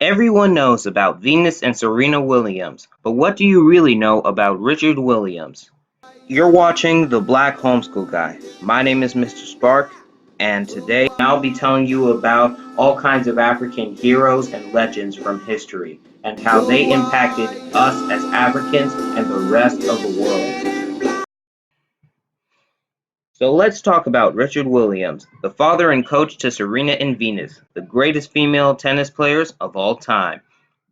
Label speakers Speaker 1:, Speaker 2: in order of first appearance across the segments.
Speaker 1: Everyone knows about Venus and Serena Williams, but what do you really know about Richard Williams? You're watching The Black Homeschool Guy. My name is Mr. Spark, and today I'll be telling you about all kinds of African heroes and legends from history, and how they impacted us as Africans and the rest of the world. So let's talk about Richard Williams, the father and coach to Serena and Venus, the greatest female tennis players of all time.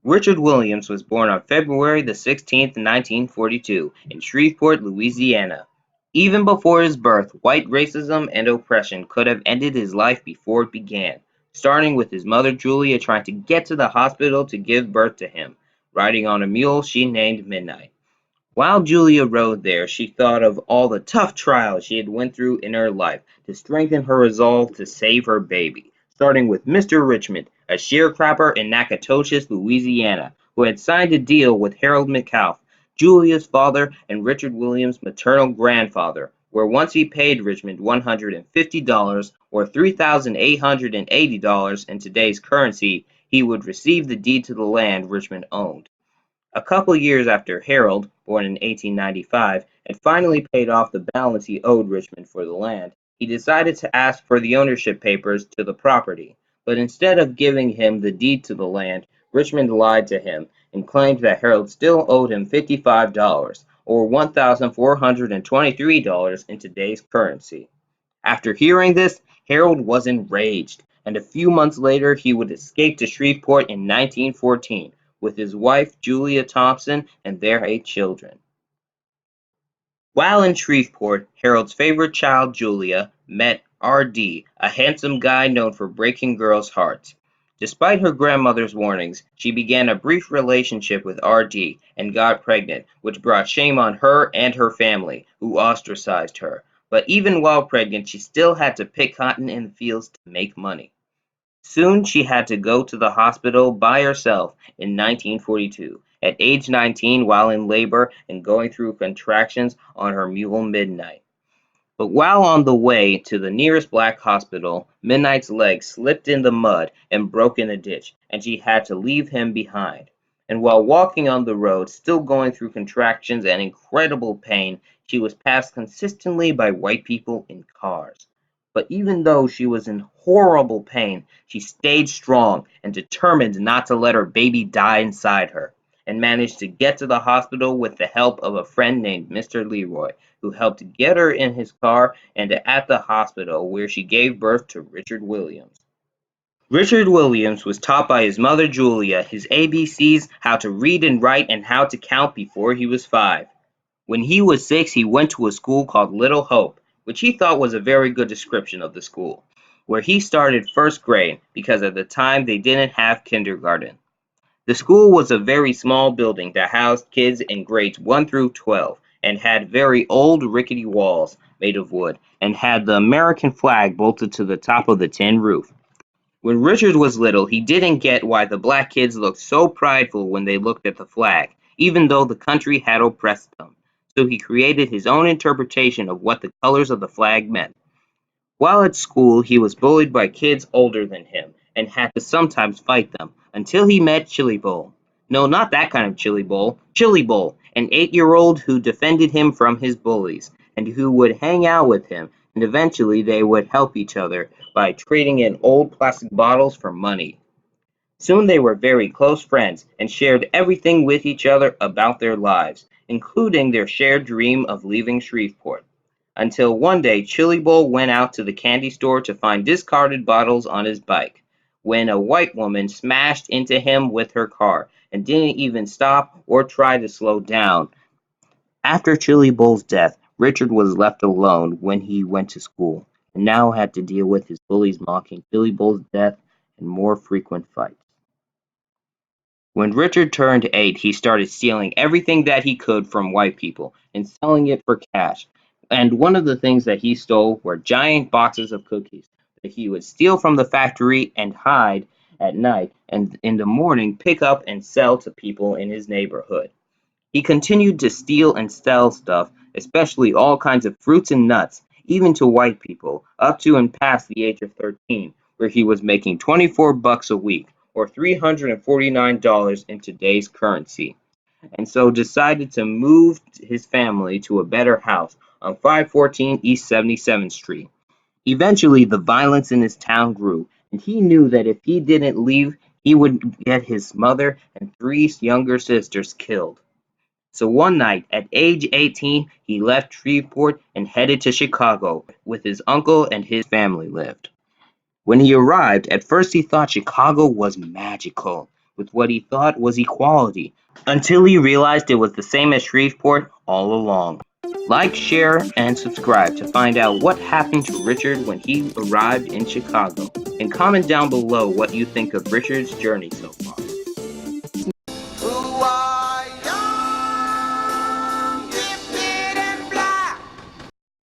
Speaker 1: Richard Williams was born on February the 16th, 1942, in Shreveport, Louisiana. Even before his birth, white racism and oppression could have ended his life before it began, starting with his mother Julia trying to get to the hospital to give birth to him, riding on a mule she named Midnight. While Julia rode there, she thought of all the tough trials she had went through in her life to strengthen her resolve to save her baby, starting with Mr. Richmond, a sharecropper in Natchitoches, Louisiana, who had signed a deal with Harold McAuliffe, Julia's father and Richard Williams' maternal grandfather, where once he paid Richmond $150 or $3,880 in today's currency, he would receive the deed to the land Richmond owned. A couple years after Harold, born in 1895, had finally paid off the balance he owed Richmond for the land, he decided to ask for the ownership papers to the property. But instead of giving him the deed to the land, Richmond lied to him and claimed that Harold still owed him $55, or $1,423 in today's currency. After hearing this, Harold was enraged, and a few months later he would escape to Shreveport in 1914 with his wife Julia Thompson and their 8 children. While in Shreveport, Harold's favorite child Julia met R.D., a handsome guy known for breaking girls' hearts. Despite her grandmother's warnings, she began a brief relationship with R.D. and got pregnant, which brought shame on her and her family, who ostracized her. But even while pregnant, she still had to pick cotton in the fields to make money. Soon she had to go to the hospital by herself in 1942, at age 19 while in labor and going through contractions on her mule Midnight. But while on the way to the nearest black hospital, Midnight's leg slipped in the mud and broke in a ditch, and she had to leave him behind. And while walking on the road, still going through contractions and incredible pain, she was passed consistently by white people in cars. But even though she was in horrible pain, she stayed strong and determined not to let her baby die inside her, and managed to get to the hospital with the help of a friend named Mr. Leroy, who helped get her in his car and at the hospital where she gave birth to Richard Williams. Richard Williams was taught by his mother Julia his ABCs, how to read and write, and how to count before he was 5. When he was 6, he went to a school called Little Hope, which he thought was a very good description of the school, where he started first grade because at the time they didn't have kindergarten. The school was a very small building that housed kids in grades 1 through 12 and had very old rickety walls made of wood and had the American flag bolted to the top of the tin roof. When Richard was little, he didn't get why the black kids looked so prideful when they looked at the flag, even though the country had oppressed them. So he created his own interpretation of what the colors of the flag meant. While at school, he was bullied by kids older than him and had to sometimes fight them until he met Chili Bowl. No, not that kind of Chili Bowl. Chili Bowl, an 8-year-old who defended him from his bullies and who would hang out with him, and eventually they would help each other by trading in old plastic bottles for money. Soon they were very close friends and shared everything with each other about their lives, including their shared dream of leaving Shreveport. Until one day Chili Bowl went out to the candy store to find discarded bottles on his bike, when a white woman smashed into him with her car and didn't even stop or try to slow down. After Chili Bowl's death, Richard was left alone when he went to school, and now had to deal with his bullies mocking Chili Bowl's death and more frequent fights. When Richard turned 8, he started stealing everything that he could from white people and selling it for cash. And one of the things that he stole were giant boxes of cookies that he would steal from the factory and hide at night, and in the morning pick up and sell to people in his neighborhood. He continued to steal and sell stuff, especially all kinds of fruits and nuts, even to white people, up to and past the age of 13, where he was making 24 bucks a week, or $349 in today's currency, and so decided to move his family to a better house on 514 East 77th Street. Eventually, the violence in his town grew, and he knew that if he didn't leave, he would get his mother and three younger sisters killed. So one night, at age 18, he left Shreveport and headed to Chicago, where his uncle and his family lived. When he arrived, at first he thought Chicago was magical, with what he thought was equality, until he realized it was the same as Shreveport all along. Like, share, and subscribe to find out what happened to Richard when he arrived in Chicago. And comment down below what you think of Richard's journey so far.